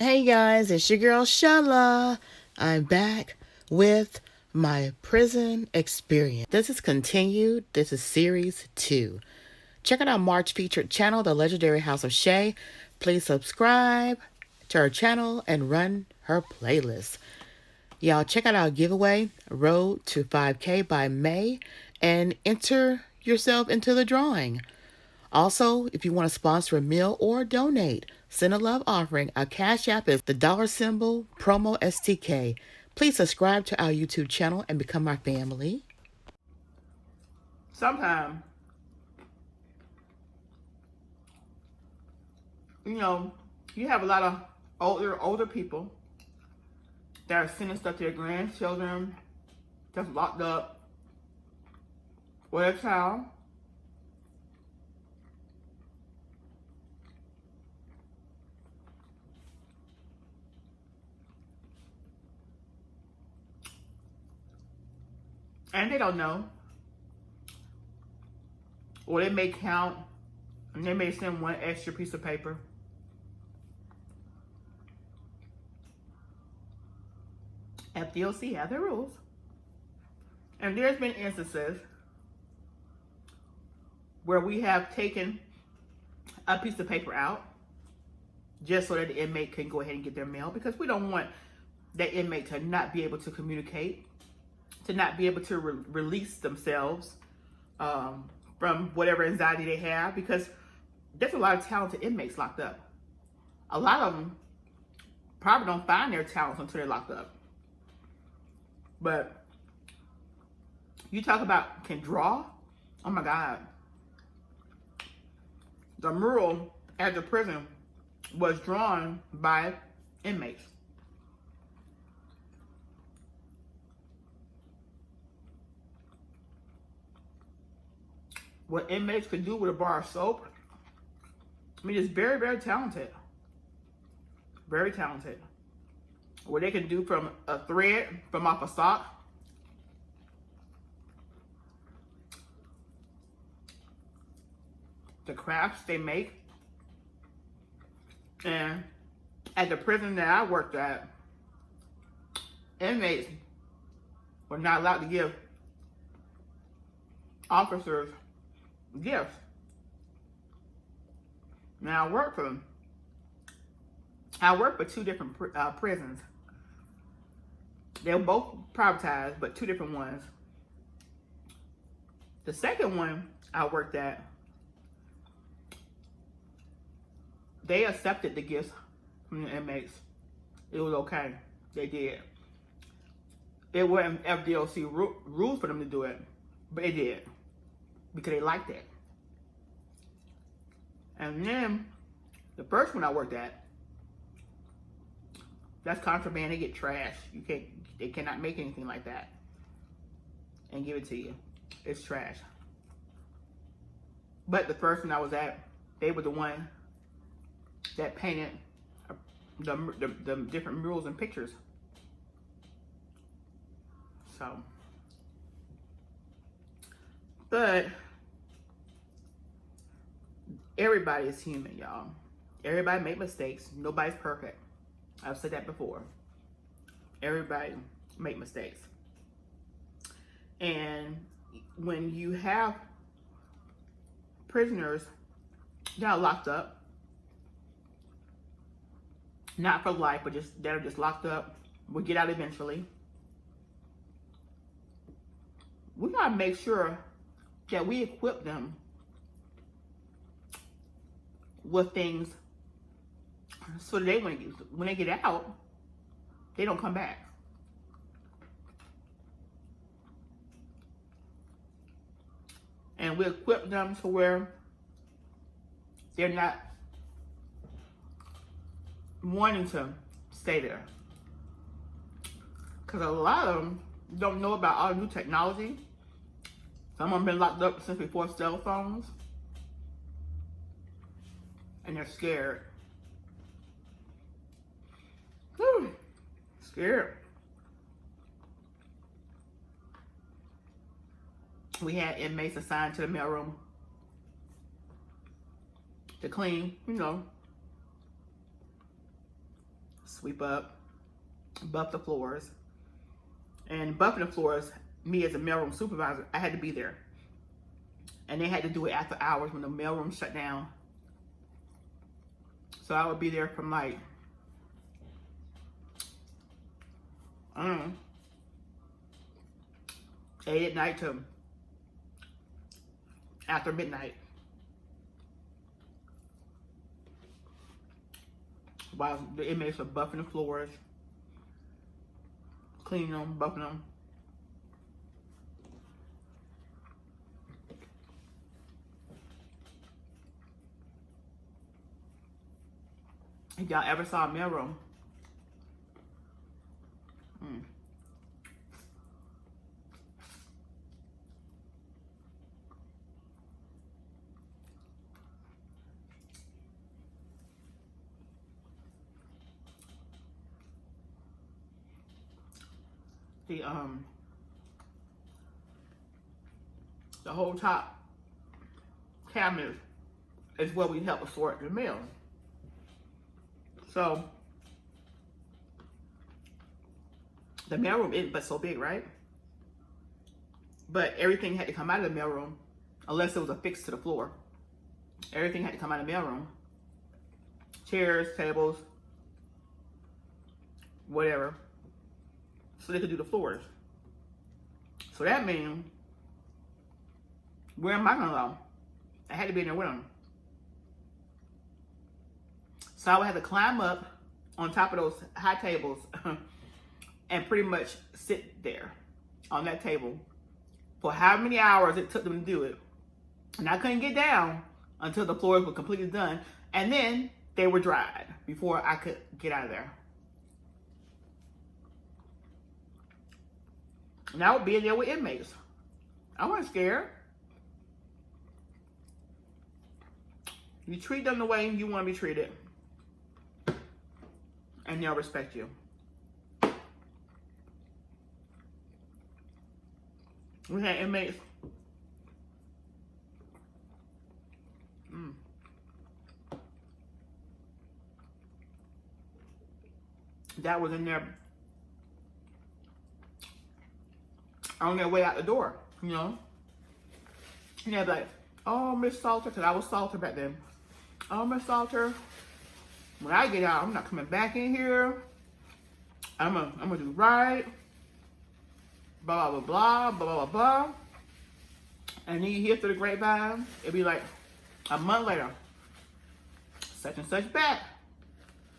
Hey guys, it's your girl Shala. I'm back with my prison experience. This is continued. This is series 2. Check out our March featured channel, The Legendary House of Shay. Please subscribe to her channel and run her playlist. Y'all check out our giveaway, Road to 5K by May, and enter yourself into the drawing. Also, if you want to sponsor a meal or donate, send a love offering. Our cash app is the $ Promostk. Please subscribe to our YouTube channel and become our family. Sometimes, you have a lot of older people that are sending stuff to their grandchildren just locked up with a child. And they don't know. Or they may count, and they may send one extra piece of paper. FDOC have their rules. And there's been instances where we have taken a piece of paper out just so that the inmate can go ahead and get their mail, because we don't want that inmate to not be able to communicate, to not be able to release themselves from whatever anxiety they have, because there's a lot of talented inmates locked up. A lot of them probably don't find their talents until they're locked up. But you talk about can draw, oh my God. The mural at the prison was drawn by inmates. What inmates could do with a bar of soap, I mean, it's very, very talented. Very talented. What they can do from a thread, from off a sock. The crafts they make. And at the prison that I worked at, inmates were not allowed to give officers gifts. Now I worked for two different prisons. They were both privatized, but two different ones. The second one I worked at, they accepted the gifts from the inmates. It was okay. They did. It wasn't FDOC rules for them to do it, but they did because they liked it. And then the first one I worked at, that's contraband. They get trash. They cannot make anything like that and give it to you. It's trash. But the first one I was at, they were the one that painted the different murals and pictures. So, but everybody is human, y'all. Everybody make mistakes. Nobody's perfect. I've said that before. Everybody make mistakes. And when you have prisoners that are locked up, not for life, but just that are just locked up, will get out eventually, we gotta make sure that we equip them with things so that when they get out, they don't come back. And we equip them to where they're not wanting to stay there. Because a lot of them don't know about all the new technology. Some of them been locked up since before cell phones. And they're scared. Whew. Scared. We had inmates assigned to the mailroom to clean, sweep up, buff the floors. And buffing the floors, me as a mailroom supervisor, I had to be there. And they had to do it after hours when the mailroom shut down. So I would be there from like, I don't know, 8 at night to after midnight. While the inmates were buffing the floors, cleaning them, buffing them. If y'all ever saw a mailroom, the whole top cabinet is where we help sort the mail. So the mailroom isn't but so big, right? But everything had to come out of the mailroom unless it was affixed to the floor. Everything had to come out of the mailroom. Chairs, tables, whatever. So they could do the floors. So that means, where am I gonna go? I had to be in there with them. So I would have to climb up on top of those high tables and pretty much sit there on that table for how many hours it took them to do it. And I couldn't get down until the floors were completely done. And then they were dried before I could get out of there. And I would be in there with inmates. I wasn't scared. You treat them the way you want to be treated, and they'll respect you. We had inmates. That was in there on their way out the door, you know. And they'd be like, oh, Miss Salter, because I was Salter back then. Oh, Miss Salter, when I get out, I'm not coming back in here. I'm gonna do right. Blah, blah, blah, blah, blah, blah, blah. And then you hear through the grapevine, it'd be like a month later, such and such back.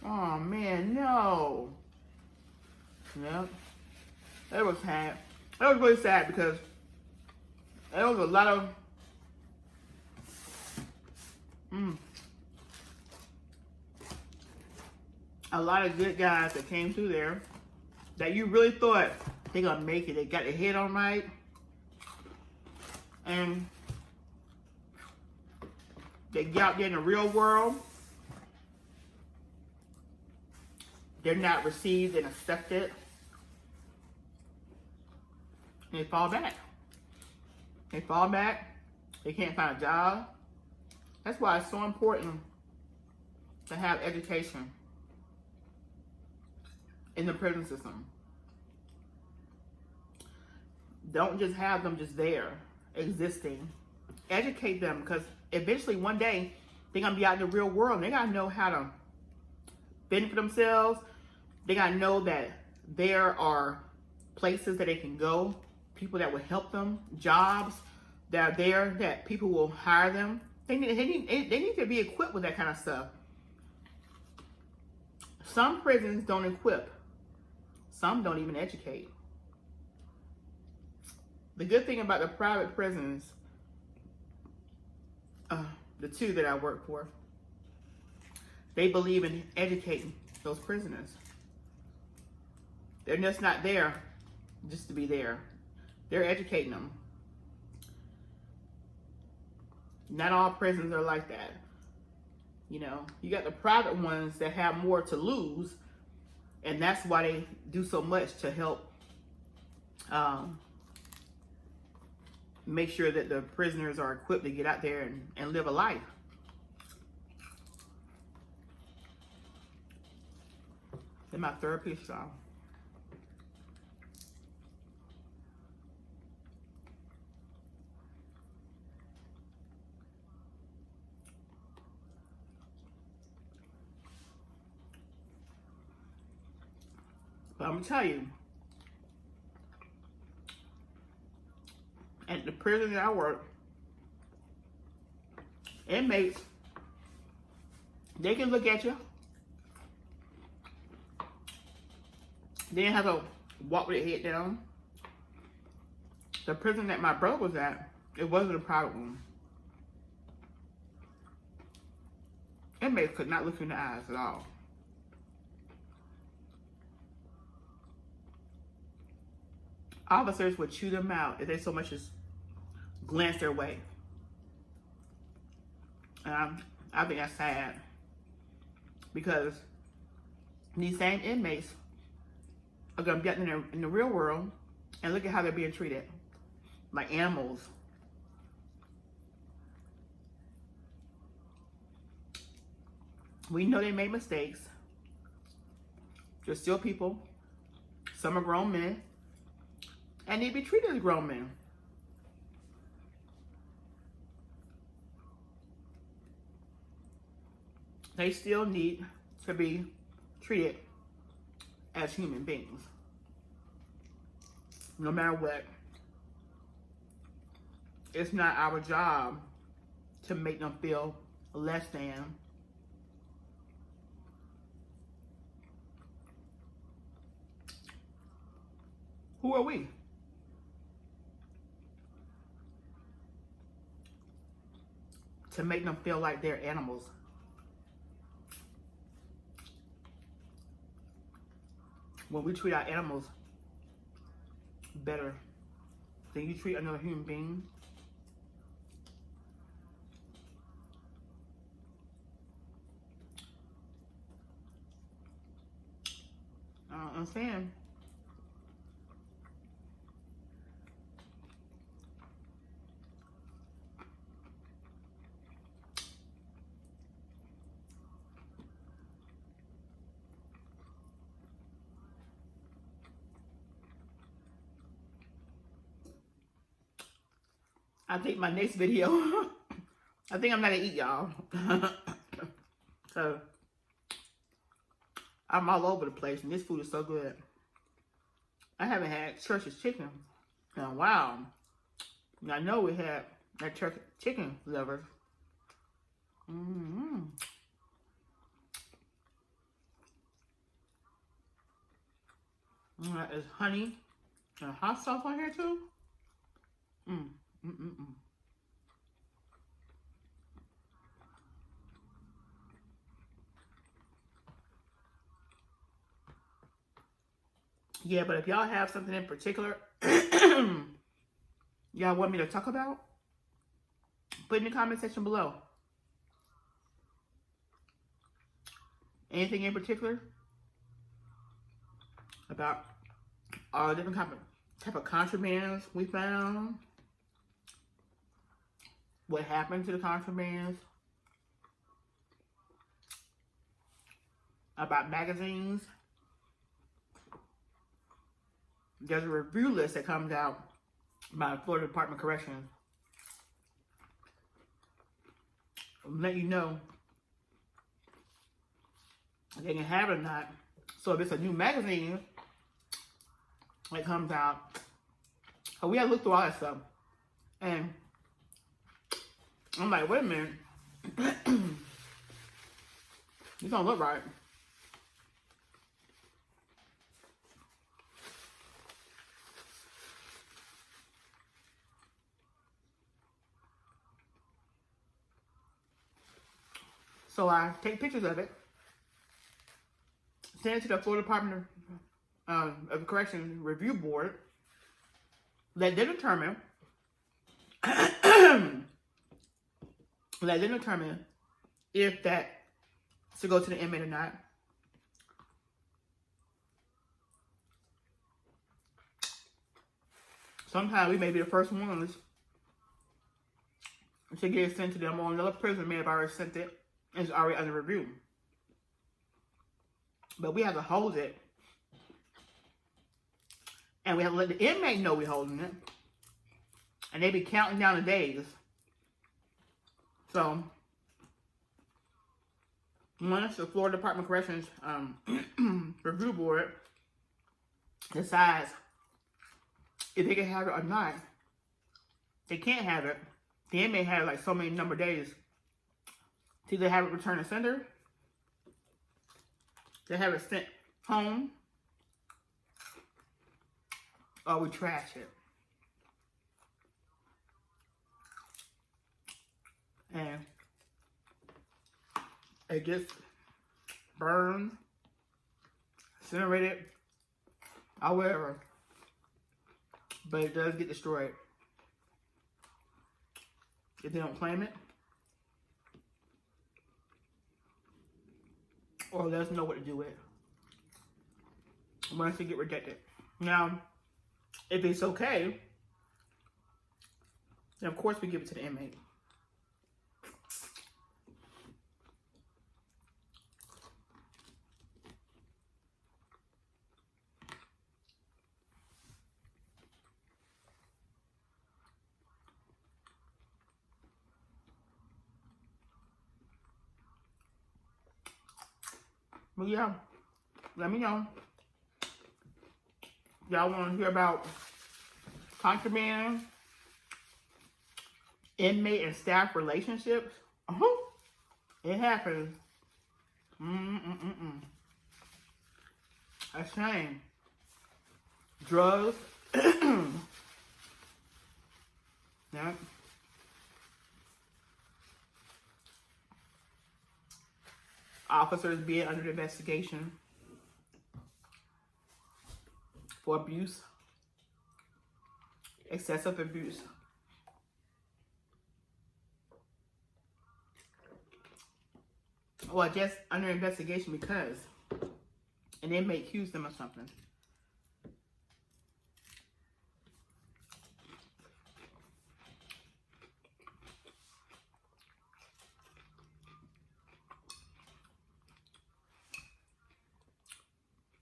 Oh, man, no. Yeah. That was sad. That was really sad because there was a lot of good guys that came through there that you really thought they gonna make it. They got their head on right, and they get out there in the real world. They're not received and accepted. They fall back. They fall back. They can't find a job. That's why it's so important to have education in the prison system. Don't just have them just there, existing. Educate them, because eventually one day they're going to be out in the real world. And they got to know how to fend for themselves. They got to know that there are places that they can go, people that will help them, jobs that are there, that people will hire them. They need to be equipped with that kind of stuff. Some prisons don't equip. Some don't even educate. The good thing about the private prisons, the two that I work for, they believe in educating those prisoners. They're just not there just to be there. They're educating them. Not all prisons are like that. You know, you got the private ones that have more to lose, and that's why they do so much to help make sure that the prisoners are equipped to get out there and live a life. in my third piece, y'all. But I'm gonna tell you, at the prison that I work, inmates, they can look at you. They didn't have to walk with their head down. The prison that my brother was at, it wasn't a private room. Inmates could not look you in the eyes at all. Officers would chew them out if they so much as glanced their way. And I think that's sad, because these same inmates are going to be out in the real world and look at how they're being treated like animals. We know they made mistakes. They're still people. Some are grown men, and they be treated as grown men. They still need to be treated as human beings, no matter what. It's not our job to make them feel less than. Who are we? To make them feel like they're animals. When we treat our animals better than you treat another human being, I don't understand. I think my next video, I think I'm not gonna eat, y'all. So, I'm all over the place, and this food is so good. I haven't had church's chicken in a while. And I know we had that church chicken liver. There's honey and hot sauce on here too. Yeah, but if y'all have something in particular y'all want me to talk about, put in the comment section below. Anything in particular about all the different type of contrabands we found, what happened to the contrabands, about magazines. There's a review list that comes out by Florida Department of Corrections. I'll let you know if they can have it or not. So if it's a new magazine that comes out, we had to look through all that stuff. And I'm like, wait a minute. This don't look right. So I take pictures of it, send it to the Florida Department of Corrections Review Board. Let them determine if that should go to the inmate or not. Sometimes we may be the first ones to get it sent to them, or another prison may have already sent it. It's already under review. But we have to hold it. And we have to let the inmate know we're holding it. And they be counting down the days. So, once the Florida Department of Corrections review board decides if they can have it or not, they can't have it. The inmate has like so many number of days to either have it returned to sender, to have it sent home, or we trash it. And it gets burned, incinerated, or whatever. But it does get destroyed if they don't claim it, or let us know what to do with it once they get rejected. Now, if it's okay, then of course we give it to the inmate. But yeah, let me know. Y'all want to hear about contraband, inmate and staff relationships? It happens. A shame. Drugs. Yeah. Officers being under investigation for abuse, excessive abuse. Well, just under investigation because an inmate accused them of something.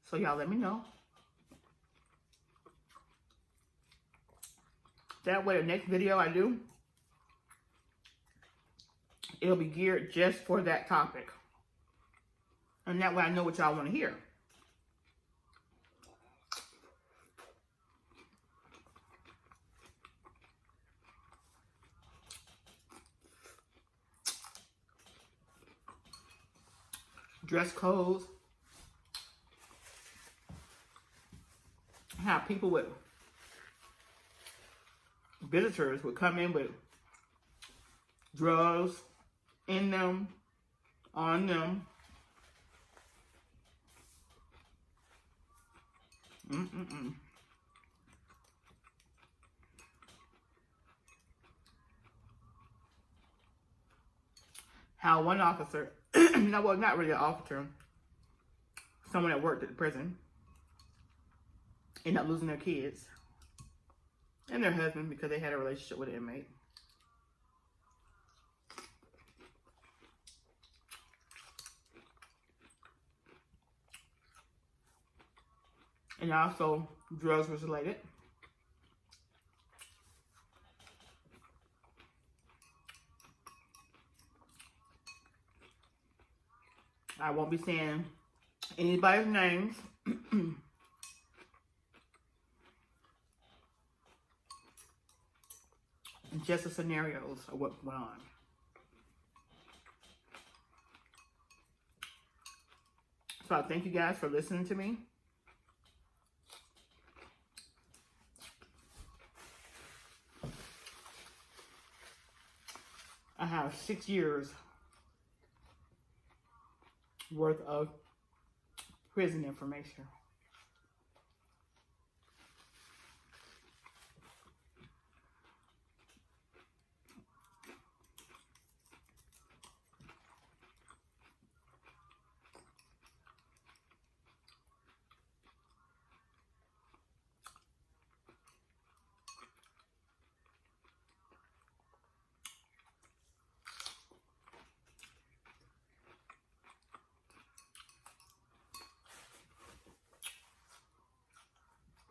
So y'all let me know. That way the next video I do, it'll be geared just for that topic. And that way I know what y'all want to hear. Dress codes. How people with visitors would come in with drugs in them, on them. How one officer, no, well, not really an officer, someone that worked at the prison, ended up losing their kids and their husband because they had a relationship with an inmate. And also drugs was related. I won't be saying anybody's names. Just the scenarios of what went on. So I thank you guys for listening to me. I have 6 years worth of prison information.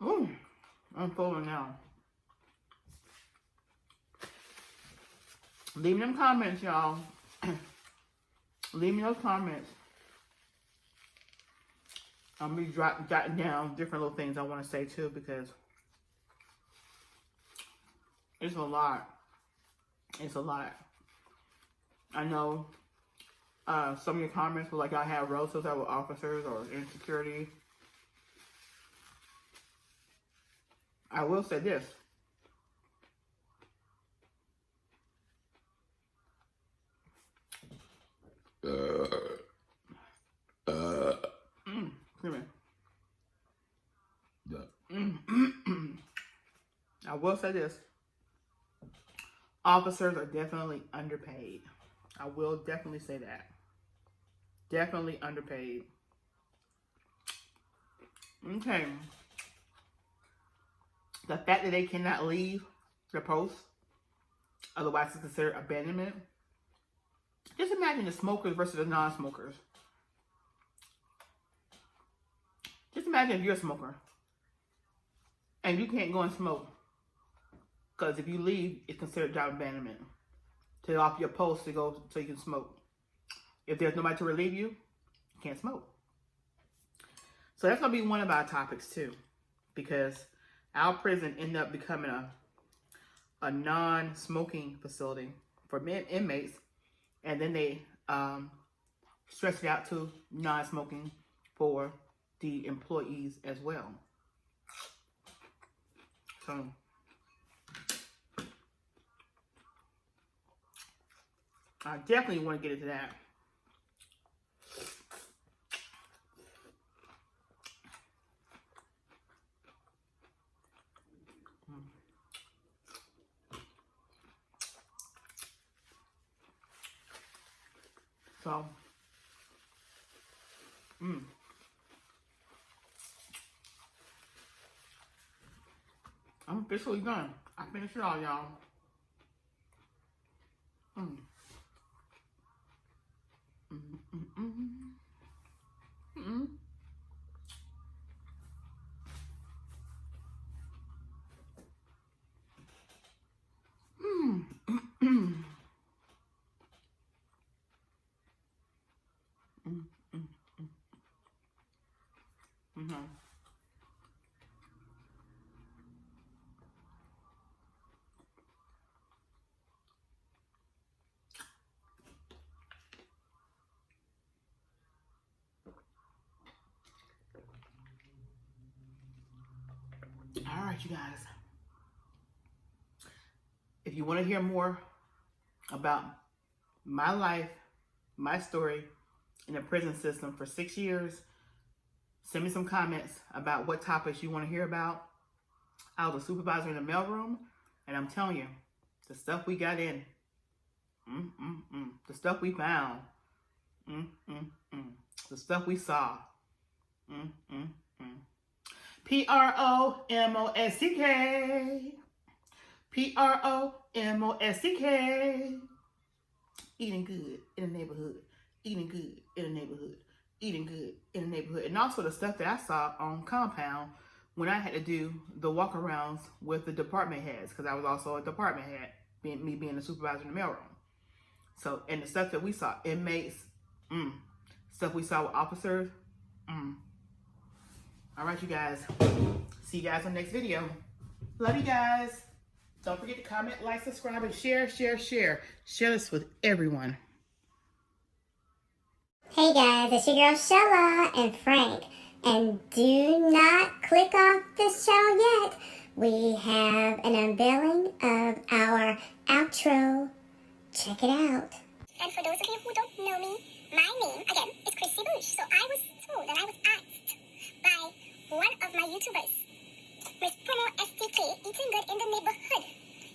Ooh, I'm full now. Leave me them comments, y'all. Leave me those comments. I'm gonna be jotting down different little things I want to say too, because it's a lot. It's a lot. I know some of your comments were like, I have relatives that were officers or in security. I will say this. I will say this. Officers are definitely underpaid. I will definitely say that. Definitely underpaid. Okay. The fact that they cannot leave their post, otherwise it's considered abandonment. Just imagine the smokers versus the non-smokers. Just imagine if you're a smoker and you can't go and smoke, because if you leave, it's considered job abandonment. To off your post to go so you can smoke. If there's nobody to relieve you, you can't smoke. So that's going to be one of our topics too, because our prison ended up becoming a non-smoking facility for inmates, and then they stretched it out to non-smoking for the employees as well. So I definitely want to get into that. So, I'm officially done. I finished it all, y'all. All right, you guys. If you want to hear more about my life, my story in the prison system for 6 years, send me some comments about what topics you want to hear about. I was a supervisor in the mailroom, and I'm telling you, the stuff we got in, the stuff we found, the stuff we saw, Promostk, Promostk, eating good in the neighborhood, eating good in the neighborhood, eating good in the neighborhood. And also the stuff that I saw on compound when I had to do the walk-arounds with the department heads, because I was also a department head, me being a supervisor in the mailroom. So, and the stuff that we saw, inmates, stuff we saw with officers, All right, you guys. See you guys on the next video. Love you guys. Don't forget to comment, like, subscribe, and share. Share this with everyone. Hey guys, it's your girl Shella and Frank. And do not click off this channel yet. We have an unveiling of our outro. Check it out. And for those of you who don't know me, my name, again, is CHRISSY. So I was told and I was asked by one of my YouTubers, Miss Promostk, eating good in the neighborhood.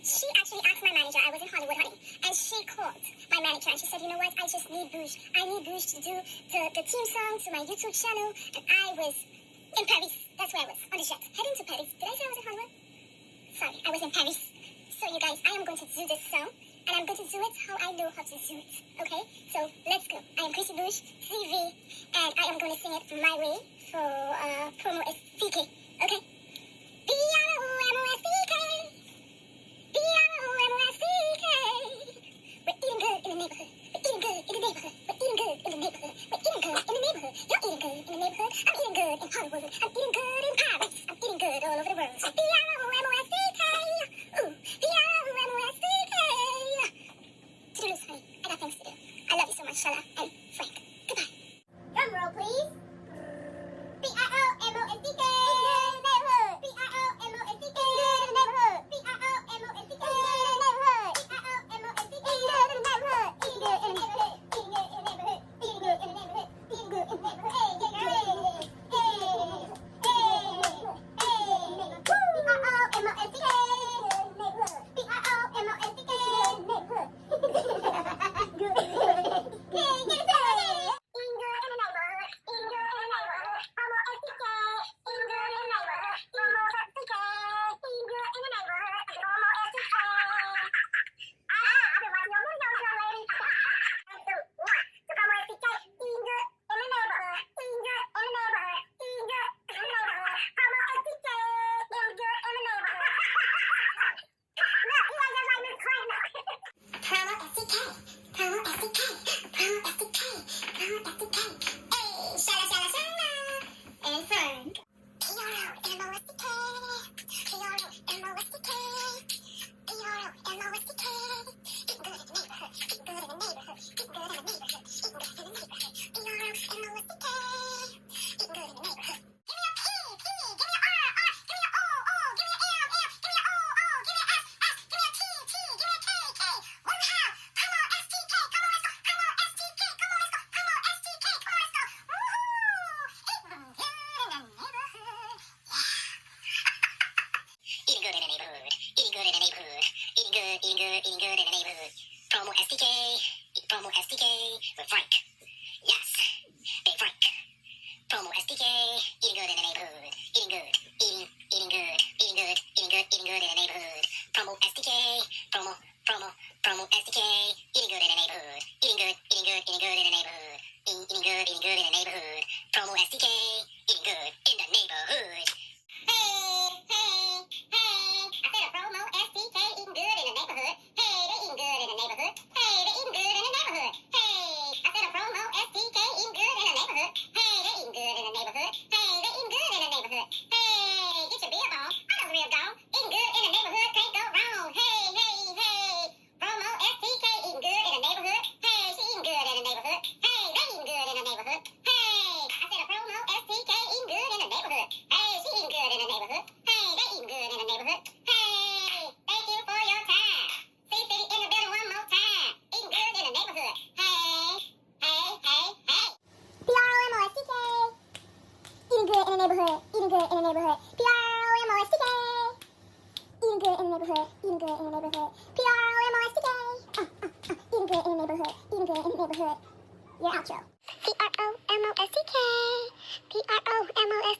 She actually asked my manager, I was in Hollywood, honey, and she called my manager and she said, you know what, I just need BUGE. I need BUGE to do the theme song to my YouTube channel. And I was in Paris. That's where I was, on the jet, heading to Paris. Did I say I was in Hollywood? Sorry, I was in Paris. So you guys, I am going to do this song, and I'm going to do it how I know how to do it, okay? So let's go. I am CHRISSY TV, and I am going to sing it my way for Promostk, okay? eating good in Hollywood. I'm eating good in Paris. I'm eating good all over the world. P-R-O-M-O-S-T-K. Ooh, P-R-O-M-O-S-T-K. To-do list, honey. I got things to do. I love you so much, Shella and Frank. Goodbye. Drum roll, please. P-R-O-M-O-S-T-K. Neighborhood. P-R-O-M-O-S-T-K. Neighborhood. P-R-O-M-O-S-T-K. Neighborhood. P-R-O-M-O-S-T-K. Neighborhood. Eating good in the neighborhood. Eating good in the neighborhood. Eating good in the neighborhood. Eating good in the neighborhood. With Frank. Yes, Big Frank. Promostk, eating good in the neighborhood. Eating good, eating good, eating good, eating good, eating good in the neighborhood. Promostk, Promostk, eating good in the neighborhood. Eating good, eating good, eating good in the neighborhood. Eating good, eating good in the neighborhood. Promostk, eating good in the neighborhood. Hey, hey, hey! I said a Promostk eating good in the neighborhood. Hey, they eating good in the neighborhood. Hey, they eating good in the neighborhood. Hey, I said a Promostk eating good in the neighborhood. Hey, they eating good in the neighborhood. Hey, they eating good in the neighborhood. Hey, get your bib on. I know the real dog. Eating good in the neighborhood can't go wrong. Hey, hey, hey! Promostk eating good in the neighborhood. Hey, she eating good in the neighborhood. Hey, they eating good in the neighborhood. Hey, I said a Promostk eating good in the neighborhood. Hey, she eating good in the neighborhood. Hey, they eating good in the neighborhood. Hey, thank you for your time. CICITY in the building one more time. Eating good in the neighborhood. Hey, hey, hey, hey. Promostk. Eating good in the neighborhood. Eating good in the neighborhood. Promostk. Eating good in the neighborhood. Eating good in the neighborhood. Promostk. Eating good in the neighborhood. Eating good in the neighborhood. Your outro. Promostk. Promostk.